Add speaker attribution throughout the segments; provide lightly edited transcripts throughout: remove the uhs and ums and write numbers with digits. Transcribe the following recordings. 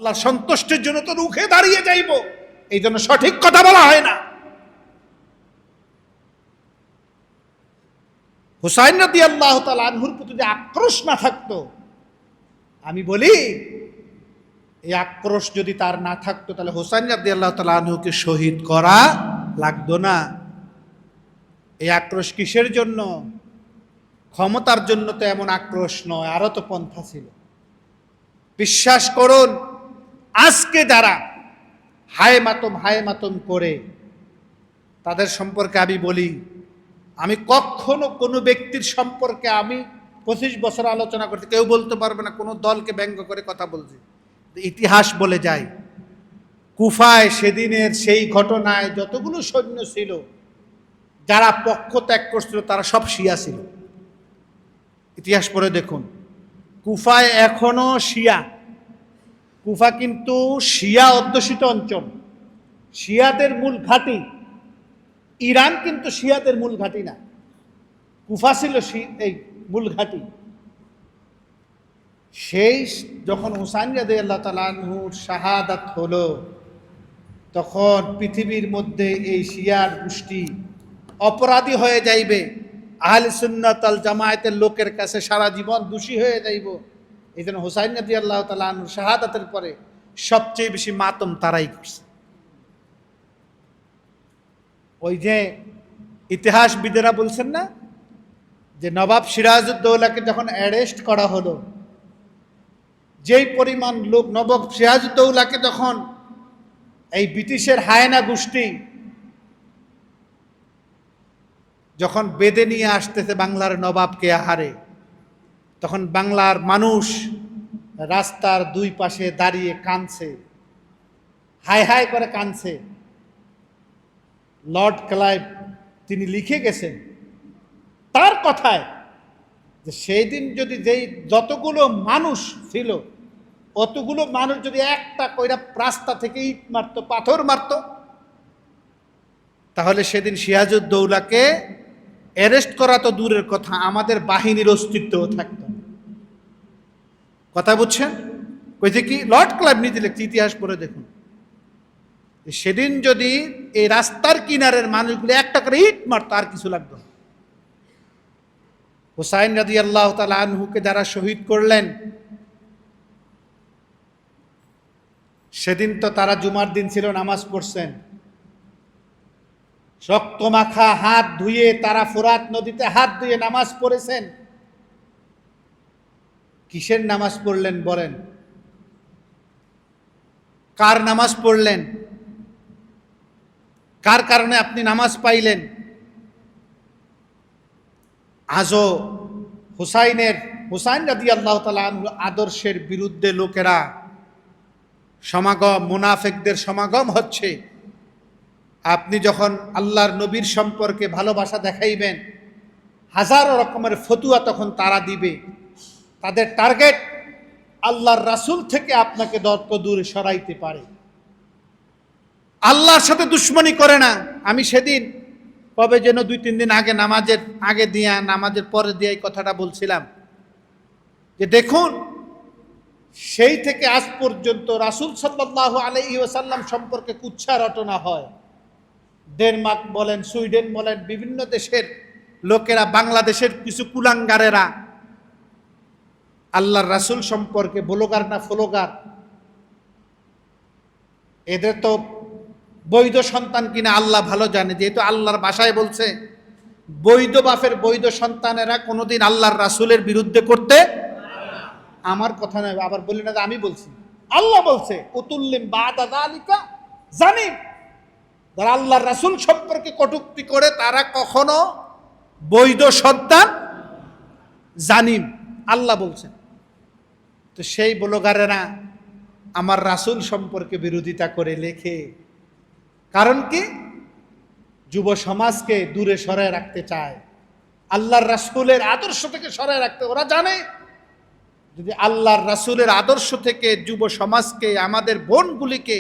Speaker 1: আল্লাহর সন্তুষ্টির জন্য তো রুখে দাঁড়িয়ে যাইব, এই জন্য সঠিক কথা বলা হয় না। হুসাইন রাদিয়াল্লাহু তাআলা আনহুর প্রতি যদি আক্রোশ না থাকতো, আমি বলি এই আক্রোশ যদি তার না থাকতো তাহলে হুসাইন রাদিয়াল্লাহু তাআলা আনহুকে শহীদ করা লাগতো না। এই আক্রোশ কিসের জন্য? ক্ষমতার জন্য তো এমন আক্রোশ নয়, আরো তো পন্থা ছিল। বিশ্বাস করুন, আজকে যারা হায় মাতম করে তাদের সম্পর্কে আমি বলি, আমি কখনো কোনো ব্যক্তির সম্পর্কে আমি 25 বছর আলোচনা করতে, কেউ বলতে পারবে না কোনো দলকে ব্যঙ্গ করে কথা বলছি। ইতিহাস বলে যায়, কুফায় সেদিনের সেই ঘটনায় যতগুলো সৈন্য ছিল, যারা পক্ষ ত্যাগ করছিল তারা সব শিয়া ছিল। ইতিহাস পড়ে দেখুন, কুফায় এখনো শিয়া। কুফা কিন্তু শিয়া অধ্যুষিত অঞ্চল, শিয়াদের মূল ঘাঁটি। ইরান কিন্তু শিয়াদের মূল ঘাঁটি না, কুফা ছিল এই মূল ঘাঁটি। সেই যখন হুসাইন রাদিয়াল্লাহু তাআলা আনহুর শাহাদাত হলো, তখন পৃথিবীর মধ্যে এই শিয়ার গোষ্ঠী অপরাধী হয়ে যাইবে, আহলে সুন্নাত ওয়াল জামায়াতের লোকের কাছে সারা জীবন দোষী হয়ে যাইব। এই জন্য হুসাইন রাদিয়াল্লাহু তাআলা আনহুর শাহাদাতের পরে সবচেয়ে বেশি মাতম তারাই করছে। ওই যে ইতিহাসবিদেরা বলছেন না, যে নবাব সিরাজউদ্দৌলাকে যখন অ্যারেস্ট করা হলো, যেই পরিমাণ লোক নবাব সিরাজউদ্দৌলাকে যখন এই ব্রিটিশের হায়না গোষ্ঠী যখন বেঁধে নিয়ে আসতেছে বাংলার নবাবকে আহারে, তখন বাংলার মানুষ রাস্তার দুই পাশে দাঁড়িয়ে কাঁদছে, হায় হায় করে কাঁদছে। লর্ড ক্লাইভ তিনি লিখে গেছেন তার কথায়, যে সেই দিন যদি যেই যতগুলো মানুষ ছিল, অতগুলো মানুষ যদি একটা কইরা রাস্তা থেকে ইট মারতো, পাথর মারতো, তাহলে সেদিন সিরাজউদ্দৌলাকে অ্যারেস্ট করা তো দূরের কথা, আমাদের বাহিনীর অস্তিত্বও থাকতো না। কথা বুঝছেন? কইছে কি, লর্ড ক্লাইভ নিজে লিখছে, ইতিহাস পড়ে দেখুন। সেদিন যদি এই রাস্তার কিনারের মানুষগুলো একটা করে ইট মারতো, আর কিছু লাগতো না। হুসাইন রাদিয়াল্লাহু তাআলা আনহুকে যারা শহীদ করলেন, সেদিন তো তারা জুমার দিন ছিল, নামাজ পড়ছেন, রক্তমাখা হাত ধুয়ে তারা ফোরাত নদীতে হাত ধুয়ে নামাজ পড়েছেন। কিসের নামাজ পড়লেন বলেন? কার নামাজ পড়লেন? কার কারণে আপনি নামাজ পাইলেন? আজও হুসাইন রাদিয়াল্লাহু তাআলা আনহুর আদর্শের বিরুদ্ধে লোকেরা সমাগম, মুনাফিকদের সমাগম হচ্ছে। আপনি যখন আল্লাহর নবীর সম্পর্কে ভালোবাসা দেখাইবেন, হাজারো রকমের ফতুয়া তখন তারা দিবে। তাদের টার্গেট আল্লাহর রাসূল থেকে আপনাকে যত দূরে সরাইতে পারে। আল্লাহর সাথে দুশ্মনী করে না। আমি সেদিন কবে যেন 2-3 দিন আগে নামাজের আগে দিয়া নামাজের পরে দিয়ে এই কথাটা বলছিলাম, যে দেখুন সেই থেকে আজ পর্যন্ত রাসূল সাল্লাল্লাহু আলাইহি ওয়াসাল্লাম সম্পর্কে কুচ্ছা রটনা হয়। ডেনমার্ক বলেন, সুইডেন বলেন, বিভিন্ন দেশের লোকেরা, বাংলাদেশের কিছু কুলাঙ্গারেরা আল্লাহর রাসূল সম্পর্কে, ব্লগার না ফ্লোগার, এদের তো বৈধ সন্তান কিনা আল্লাহ ভালো জানে, যেহেতু আল্লাহর ভাষায় বলছে বৈধ বাপের বৈধ সন্তানেরা কোনোদিন আল্লাহর রাসূলের বিরুদ্ধে করতে, আমার কথা নয়, আবার বলি না যে আমি বলছি, আল্লাহ বলছে উতুল্লিম বাদা যালিকা জানিম। যারা আল্লাহর রাসূল সম্পর্কে কটূক্তি করে তারা কখনো বৈধ সন্তান জানিম, আল্লাহ বলছেন। তো সেই ব্লগারেরা আমার রাসূল সম্পর্কে বিরোধিতা করে লেখে, কারণ কি? যুব সমাজকে দূরে সরায় রাখতে চায়, আল্লাহর রাসূলের আদর্শ থেকে সরায় রাখতে। ওরা জানে যদি আল্লাহর রাসূলের আদর্শ থেকে যুব সমাজকে, আমাদের বোনগুলিকে,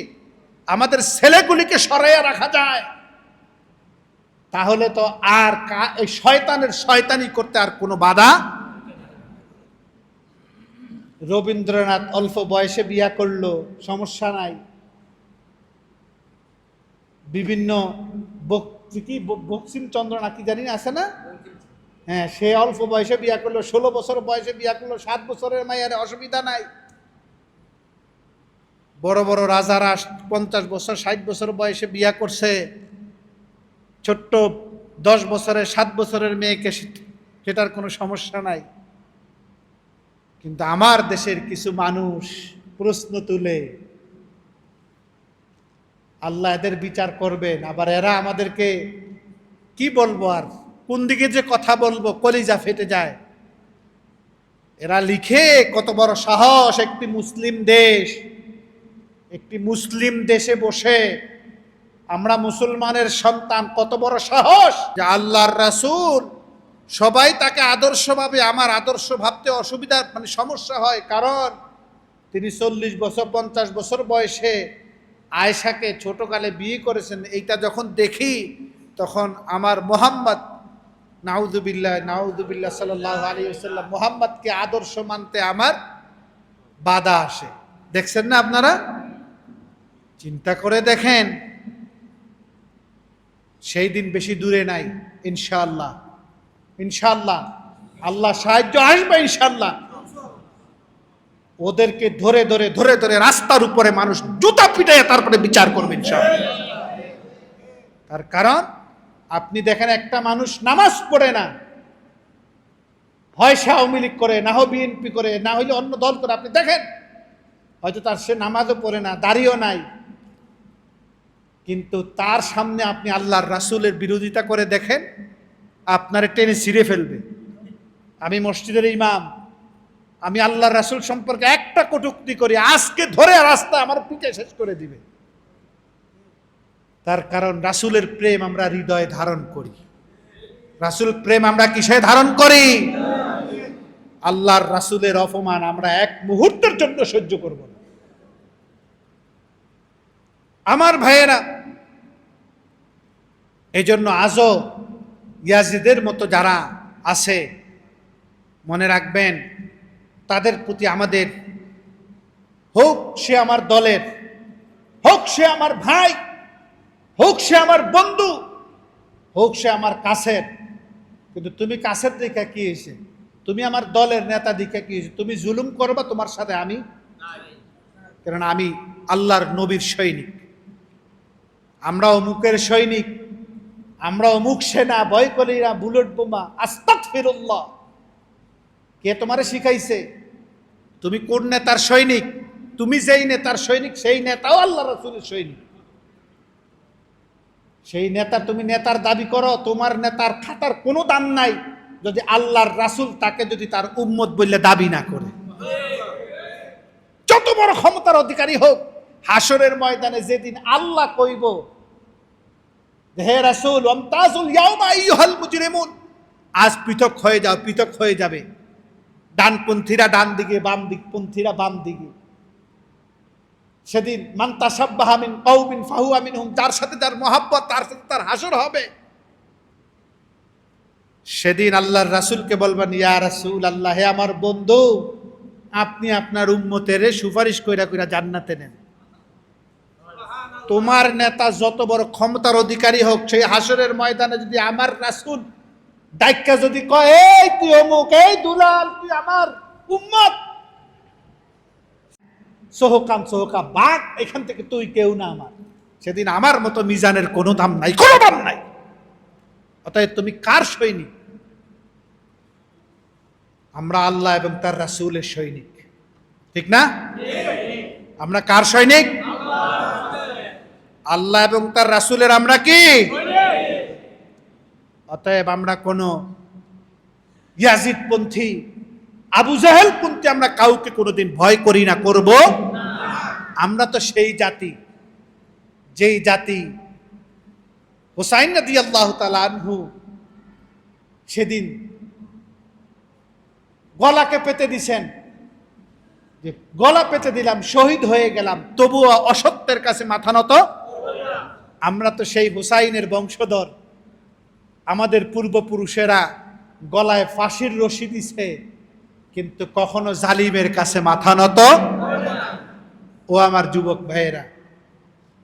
Speaker 1: আমাদের ছেলেগুলিকে সরাইয়া রাখা যায়, তাহলে তো আর এই শয়তানের শয়তানি করতে আর কোনো বাধা। রবীন্দ্রনাথ অল্প বয়সে বিয়া করলো, সমস্যা নাই। বিভিন্ন বঙ্কিমচন্দ্র না কি জানি আছে না, হ্যাঁ, সে অল্প বয়সে বিয়া করলো, 16 বছর বয়সে বিয়া করলো, 7 বছরের মায়ের অসুবিধা নাই। বড় বড় রাজারা 50 বছর 60 বছর বয়সে বিয়া করছে, ছোট্ট 10 বছরের 7 বছরের মেয়েকে, সেটার কোনো সমস্যা নাই। কিন্তু আমার দেশের কিছু মানুষ প্রশ্ন তুলে, আল্লাহ এদের বিচার করবেন। আবার এরা আমাদেরকে কি বলবো, আর কোন দিকে যে কথা বলবো, কলিজা ফেটে যায়। এরা লিখে, কত বড় সাহস একটি মুসলিম দেশে বসে, আমরা মুসলমানের সন্তান, কত বড় সাহস যে আল্লাহর রাসূল সবাই তাকে আদর্শ ভাবে, আমার আদর্শ ভাবতে অসুবিধা সমস্যা হয়, কারণ তিনি 40 বছর 50 বছর বয়সে আয়েশাকে ছোটকালে বিয়ে করেছেন। এইটা যখন দেখি তখন আমার মোহাম্মদ, নাউযুবিল্লাহ সাল্লাল্লাহু আলাইহি ওয়াসাল্লাম, মোহাম্মদকে আদর্শ মানতে আমার বাধা আসে। দেখছেন না আপনারা? চিন্তা করে দেখেন, সেই দিন বেশি দূরে নাই। ইনশাআল্লাহ আল্লাহ সাহায্য আসবে ইনশাআল্লাহ। ওদেরকে ধরে ধরে রাস্তার উপরে মানুষ জুতা পিটাইয়া তারপরে বিচার করবে ইনশাআল্লাহ। তার কারণ আপনি দেখেন, একটা মানুষ নামাজ পড়ে না, হয় সে আওয়ামী লীগ করে, না হয় বিএনপি করে, না হইলে অন্য দল করে, আপনি দেখেন হয়তো তার সে নামাজও পড়ে না, দাড়িও নাই, কিন্তু তার সামনে আপনি আল্লাহর রাসূলের বিরোধিতা করে দেখেন, আপনারে টেনে ছিঁড়ে ফেলবে। আমি মসজিদের ইমাম, আমি আল্লাহর রাসূল সম্পর্কে একটা কটূক্তি করি, আজকে ধরে রাস্তা আমার পিঠে শেষ করে দিবে। তার কারণ রাসূলের প্রেম আমরা হৃদয়ে ধারণ করি। রাসূল প্রেম আমরা কিসে ধারণ করি? আল্লাহর রাসূলের অপমান আমরা এক মুহূর্তের জন্য সহ্য করব না। আমার ভাইয়েরা, এজন্য আজও ইয়াজিদের মতো যারা আছে, মনে রাখবেন, তাদের প্রতি আমাদের, হোক সে আমার দলের, হোক সে আমার ভাই, হোক সে আমার বন্ধু, হোক সে আমার কাছের, কিন্তু তুমি কাছের দিকে কি হয়েছে, তুমি আমার দলের নেতা দিকে কি হয়েছে, তুমি জুলুম করবা, তোমার সাথে আমি, কারণ আমি আল্লাহর নবীর সৈনিক, আমরা অমুকের সৈনিক, আমরা অমুক সেনা, ভয় করি না, বুলেট বোমা, আস্তাগফিরুল্লাহ। কে তোমারে শিখাইছে? তুমি কোন নেতার সৈনিক? তুমি যেই নেতার সৈনিক, সেই নেতাও আল্লাহ রাসূলের সৈনিক। সেই নেতা, তুমি নেতার দাবি করো, তোমার নেতার খাতার কোনো দাম নাই যদি আল্লাহর রাসূল তাকে যদি তার উম্মত বললে দাবি না করে। যত বড় ক্ষমতার অধিকারী হোক, হাসরের ময়দানে যেদিন আল্লাহ কইব, হে রাসূল ওয়ামতাজুল ইয়াউমা আইয়ুহাল মুজরিমুন, আজ পৃথক হয়ে যাও, পৃথক হয়ে যাবে, ডানপন্থীরা ডান দিকে, বাম দিকপন্থীরা বাম দিকে। সেদিন মান তাসাব্বাহা মিন কওমিন ফাহুয়া মিনহুম, যার সাথে যার মহব্বত, তার সাথে তার হাসর হবে। সেদিন আল্লাহর রাসূলকে বলবেন, ইয়া রাসূলুল্লাহ, হে আমার বন্ধু, আপনি আপনার উম্মতের সুপারিশ কইরা কইরা জান্নাতে নেন। তোমার নেতা যত বড় ক্ষমতার অধিকারী হোক, সেই হাসরের ময়দানে যদি আমার রাসূল ডাইক্কা যদি কয়, এই তুই অমুক, এই দুলাল, তুই আমার উম্মত, সোহকাম বাঘ, এখান থেকে তুই কেউ না আমার, সেদিন আমার মতো মিজানের কোনো দাম নাই, কোনো দাম নাই। অতএব তুমি কার সৈনিক? আমরা আল্লাহ এবং তার রাসূলের সৈনিক, ঠিক না? আমরা কার সৈনিক? আল্লাহ এবং তার রাসূলের আমরা কি? অতএব আমরা কোন ইয়াজিদ পন্থী, আবু জাহেল পন্থী আমরা কাউকে কোনোদিন ভয় করি না, করব না। আমরা তো সেই জাতি, যেই জাতি হুসাইন রাদিয়াল্লাহু তাআলা আনহু সেদিন গলাকে পেতে দিছেন, যে গলা পেতে দিলাম, শহীদ হয়ে গেলাম, তবুও অসত্যের কাছে মাথা নত। আমরা তো সেই হুসাইনের বংশধর। আমাদের পূর্বপুরুষেরা গলায় ফাঁসির রশি দিছে, কিন্তু কখনো জালিমের কাছে মাথা নত। ও আমার যুবক ভাইয়েরা,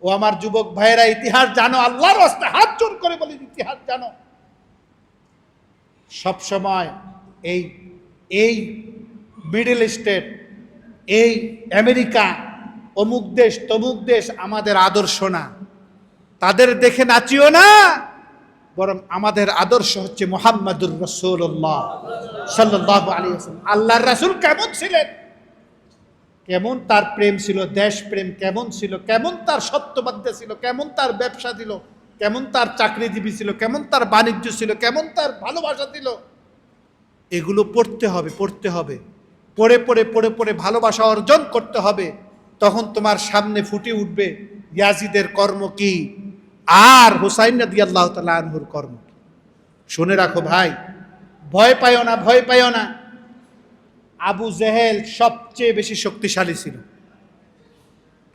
Speaker 1: ও আমার যুবক ভাইয়েরা, ইতিহাস জানো, আল্লাহর রাস্তায় হাত জোর করে বলি ইতিহাস জানো। সব সময় এই এই মিডল ইস্টের, এই আমেরিকা, অমুক দেশ তমুক দেশ আমাদের আদর্শ না। তাদের দেখে নাচিও না, বরং আমাদের আদর্শ হচ্ছে মুহাম্মাদুর রাসূলুল্লাহ সাল্লাল্লাহু আলাইহি ওয়াসাল্লাম। আল্লাহর রাসূল কেমন ছিলেন, কেমন তার প্রেম ছিল, দেশ প্রেম কেমন ছিল, কেমন তার সত্যবাদী ছিল, কেমন তার ব্যবসা ছিল, কেমন তার চাকরিজীবী ছিল, কেমন তার বাণিজ্য ছিল, কেমন তার ভালোবাসা ছিল। এগুলো পড়তে হবে, পড়তে হবে, পড়ে পড়ে পড়ে পড়ে ভালোবাসা অর্জন করতে হবে। তখন তোমার সামনে ফুটে উঠবে ইয়াজিদের কর্ম কি আর হুসাইন রাদিয়াল্লাহু তাআলা আনহুর কর্ম কি। শুনে রাখো ভাই, ভয় পাইও না, ভয় পাইও না। আবু জেহেল সবচেয়ে বেশি শক্তিশালী ছিল।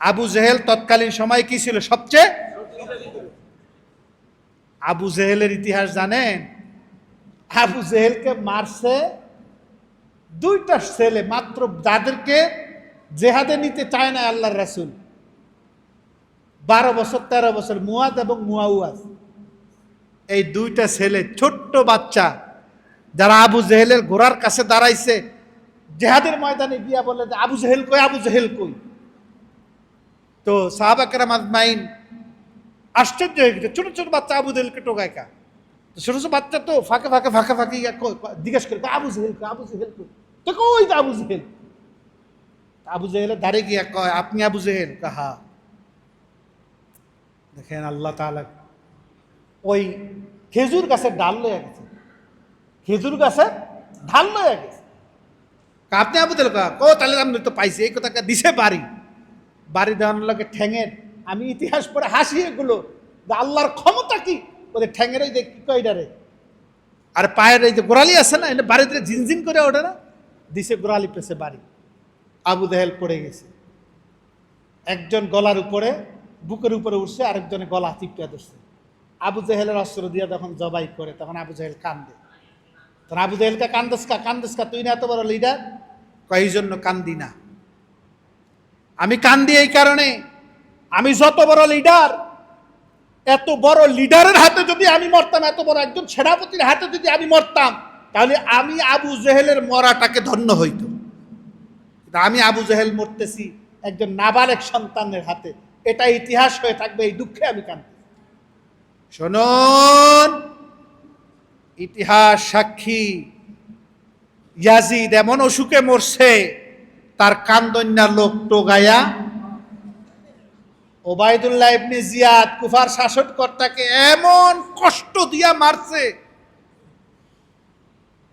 Speaker 1: আবু জেহেল তৎকালীন সময় কি ছিল? সবচেয়ে। আবু জেহেলের ইতিহাস জানেন? আবু জেহেলকে মারছে দুইটা ছেলে মাত্র, যাদেরকে জেহাদে নিতে চায় না আল্লাহর রাসূল। 12 বছর 13 বছর, মুয়াদ এবং মুয়াওয়াজ। এই দুইটা ছেলে, ছোট্ট বাচ্চা, যারা আবু জেহেলের ঘোড়ার কাছে দাঁড়াইছে, জেহাদের ময়দানে গিয়া বলে যে আবু জেহেল কই, আবু জেহেল কই। তো সাহাবা কেরাম আজমাইন আশ্চর্য হয়ে গেছে, ছোট ছোট বাচ্চা আবু জেহেলকে টোকায় কা। ছোট ছোট বাচ্চা তো ফাঁকে ফাঁকে ফাঁকে ফাঁকে জিজ্ঞেস করে আবু জেহেল কই, আবু জেহেল কই। তো কই তো আবু জেহেল। আবু জেহেলের দাঁড়িয়ে গিয়া কয় আপনি আবু জেহেল? কাহা। দেখেন আল্লাহ তাআলা ওই খেজুর গাছের ডাল লয়ে গেছে, খেজুর গাছের ঢাল লয়ে গেছে। আপনি আবু জেহেল? কো তাহলে আমি তো পাইছি। এই কথা দিছে বাড়ি, বাড়ি দেওয়ানোর লাগে ঠ্যাঙের। আমি ইতিহাস পড়ে হাসি এগুলো, যে আল্লাহর ক্ষমতা কি। ওদের ঠ্যাঙের ওই যে কি কয় এটারে, আর পায়ের এই যে গোড়ালি আছে না, এটা বাড়িতে ঝিনঝিন করে ওঠে না, দিছে গোড়ালি পেছে বাড়ি। আবু জেহেল পড়ে গেছে। একজন গলার উপরে, বুকের উপরে উঠছে, আরেকজনে গলা চিপটা ধরছে। আবু জেহেলের অস্ত্র দিয়ে যখন জবাই করে, তখন আবু জেহেল কান্দে। তখন আবু জেহেলকে কান্দসকা, কান্দসকা, তুই না এত বড় লিডার? কয় এই জন্য কান্দি না। আমি কান্দি এই কারণে, আমি যত বড় লিডার, এত বড় লিডারের হাতে যদি আমি মরতাম, এত বড় একজন সেনাপতির হাতে যদি আমি মরতাম, তাহলে আমি আবু জেহেলের মরাটাকে ধন্য হইত। আমি আবু জেহেল মরতেছি একজন নাবালেক সন্তানের হাতে, এটা ইতিহাস হয়ে থাকবে, এই দুঃখে আমি কাঁদছি। শুনুন, ইতিহাস সাক্ষী, ইয়াজিদ এমন অসুখে মরছে, তার কান্দন্যা লোক টোগায়া ওবায়দুল্লাহ ইবনে জিয়াদ কুফার শাসনকর্তাকে এমন কষ্ট দিয়া মারছে,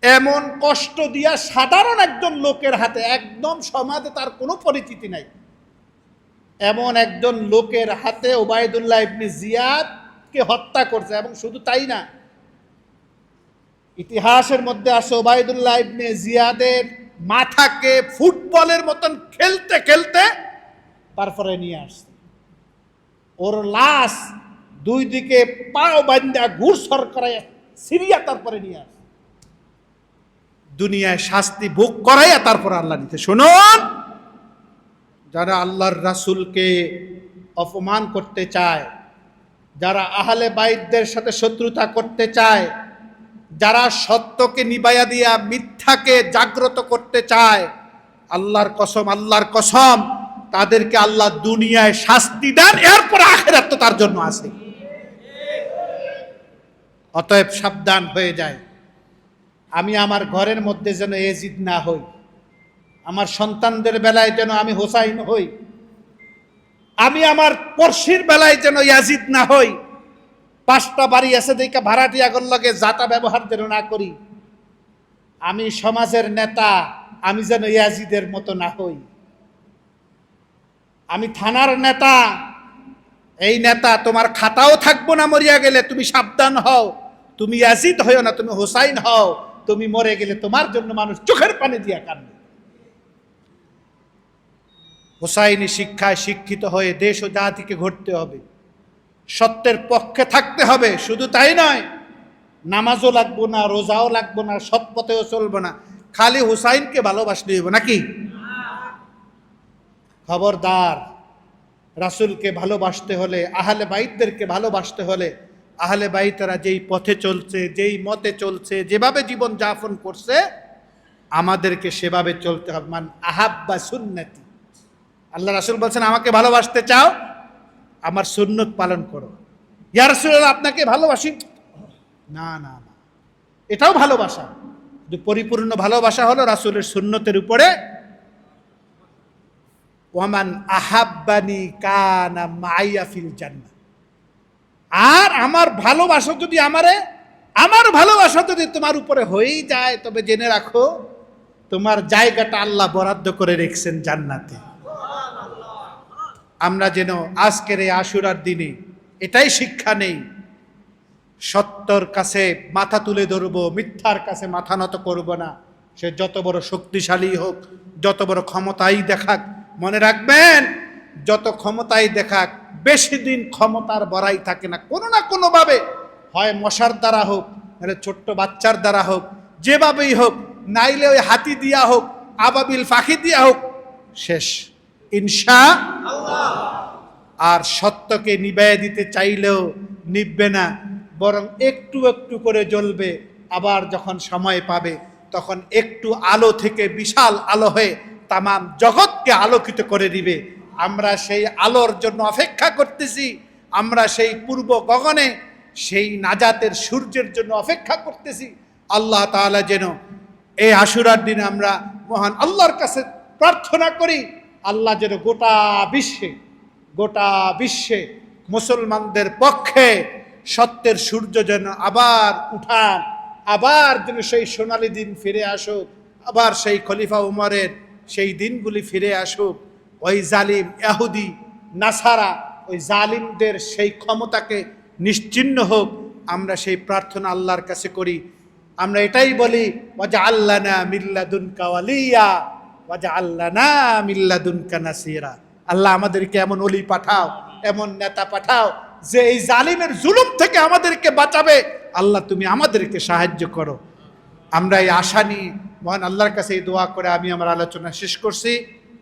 Speaker 1: এমন কষ্ট দিয়া সাধারণ একজন লোকের হাতে, একদম সমাজে তার কোনো পরিচিতি নাই, এমন একজন লোকের হাতে ওবায়দুল্লাহ ইবনে জিয়াদকে হত্যা করছে। এবং শুধু তাই না, ইতিহাসের মধ্যে আছে ওবায়দুল্লাহ ইবনে জিয়াদের মাথাকে ফুটবলের মতন খেলতে খেলতে তারপরে নিয়ে আসছে। ওর লাশ দুই দিকে পাও বান্ধা ঘুরসর করে সিরিয়া তারপরে নিয়ে আসছে, দুনিয়ায় শাস্তি ভোগ করাইয়া তারপর আল্লাহ নিতে। শুনুন, যারা আল্লাহর রাসূলকে অপমান করতে চায়, যারা আহলে বাইতদের সাথে শত্রুতা করতে চায়, যারা সত্যকে নিবাইয়া দিয়া মিথ্যাকে জাগ্রত করতে চায়, আল্লাহর কসম, আল্লাহর কসম, তাদেরকে আল্লাহ দুনিয়ায় শাস্তি দেন, এরপর আখিরাত তো তার জন্য আছে। অতএব সাবধান হয়ে যায়। আমি আমার ঘরের মধ্যে যেন ইয়াজিদ না হই, আমার সন্তানদের বেলায় যেন আমি হোসাইন হই, আমি আমার পড়শির বেলায় যেন ইয়াজিদ না হই। 5টা বাড়ি আছে দেখা ভাড়াটিয়াগর লগে যাতা ব্যবহার যেন না করি। আমি সমাজের নেতা, আমি যেন ইয়াজিদের মতো না হই। আমি থানার নেতা, এই নেতা তোমার খাতাও থাকবো না মরিয়া গেলে, তুমি সাবধান হও, তুমি ইয়াজিদ হও না, তুমি হোসাইন হও। তুমি মরে গেলে তোমার জন্য মানুষ চোখের পানি দিয়া কাঁদবে। হোসাইনি শিক্ষায় শিক্ষিত হয়ে দেশ ও জাতিকে গড়তে হবে, সত্যের পক্ষে থাকতে হবে। শুধু তাই নয়, নামাজও লাগবো না, রোজাও লাগবো না, সৎ পথেও চলবো না, খালি হুসাইনকে ভালোবাসলে হইব নাকি? খবরদার, রাসূলকে ভালোবাসতে হলে, আহলে বাইতদেরকে ভালোবাসতে হলে, আহলে বাইতরা যেই পথে চলছে, যেই মতে চলছে, যেভাবে জীবন যাপন করছে, আমাদেরকে সেভাবে চলতে হবে। মান আহাব্বা সুন্নতি, আল্লাহ রাসূল বলছেন আমাকে ভালোবাসতে চাও, আমার সুন্নত পালন করো। ইয়া রাসূলুল্লাহ আপনাকে ভালোবাসি, না না না, এটাও ভালোবাসা, কিন্তু পরিপূর্ণ ভালোবাসা হলো রাসূলের সুন্নতের উপরে। ওয়ামান আহাব্বানি কানা মাইয়া ফিল জান্নাহ, আর আমার ভালোবাসা যদি আমার ভালোবাসা যদি তোমার উপরে হয়েই যায়, তবে জেনে রাখো তোমার জায়গাটা আল্লাহ বরাদ্দ করে রেখেছেন জান্নাতে। আমরা যেন আজকের এই আশুরার দিনে এটাই শিক্ষা নেই, সত্যর কাছে মাথা তুলে ধরবো, মিথ্যার কাছে মাথা নত করব না। সে যত বড় শক্তিশালী হোক, যত বড় ক্ষমতাই দেখাক, মনে রাখবেন যত ক্ষমতাই দেখাক বেশি দিন ক্ষমতার বড়াই থাকে না। কোনো না কোনোভাবে, হয় মশার দ্বারা হোক, নাহলে ছোট্ট বাচ্চার দ্বারা হোক, যেভাবেই হোক, নাইলে ওই হাতি দিয়া হোক, আবাবিল পাখি দিয়া হোক, শেষ ইনশাআল্লাহ। আর সত্যকে নিভাইয়া দিতে চাইলেও নিভবে না, বরং একটু একটু করে জ্বলবে। আবার যখন সময় পাবে তখন একটু আলো থেকে বিশাল আলো হয়ে তামাম জগৎকে আলোকিত করে দিবে। আমরা সেই আলোর জন্য অপেক্ষা করতেছি, আমরা সেই পূর্ব গগনে সেই নাজাতের সূর্যের জন্য অপেক্ষা করতেছি। আল্লাহ তাআলা যেন এই আশুরার দিনে আমরা মহান আল্লাহর কাছে প্রার্থনা করি, আল্লাহ যেন গোটা বিশ্বে মুসলমানদের পক্ষে সত্যের সূর্য যেন আবার উঠান, আবার যেন সেই সোনালী দিন ফিরে আসুক, আবার সেই খলিফা উমরের সেই দিনগুলি ফিরে আসুক। ওই জালিম ইহুদি নাসারা, ওই জালিমদের সেই ক্ষমতাকে নিশ্চিহ্ন হোক, আমরা সেই প্রার্থনা আল্লাহর কাছে করি। আমরা এটাই বলি, ওয়াজআলনা মিল্লাদুনকা ওয়ালিয়া ওয়াজআলনা মিল্লাদুনকা নাসিরা। আল্লাহ আমাদেরকে এমন ওলি পাঠাও, এমন নেতা পাঠাও যে এই জালিমের জুলুম থেকে আমাদেরকে বাঁচাবে। আল্লাহ তুমি আমাদেরকে সাহায্য করো। আমরা এই আশা নিয়ে মহান আল্লাহর কাছে এই দোয়া করে আমি আমার আলোচনা শেষ করছি।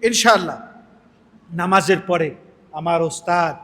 Speaker 1: ইনশাআল্লাহ নামাজের পরে আমার ওস্তাদ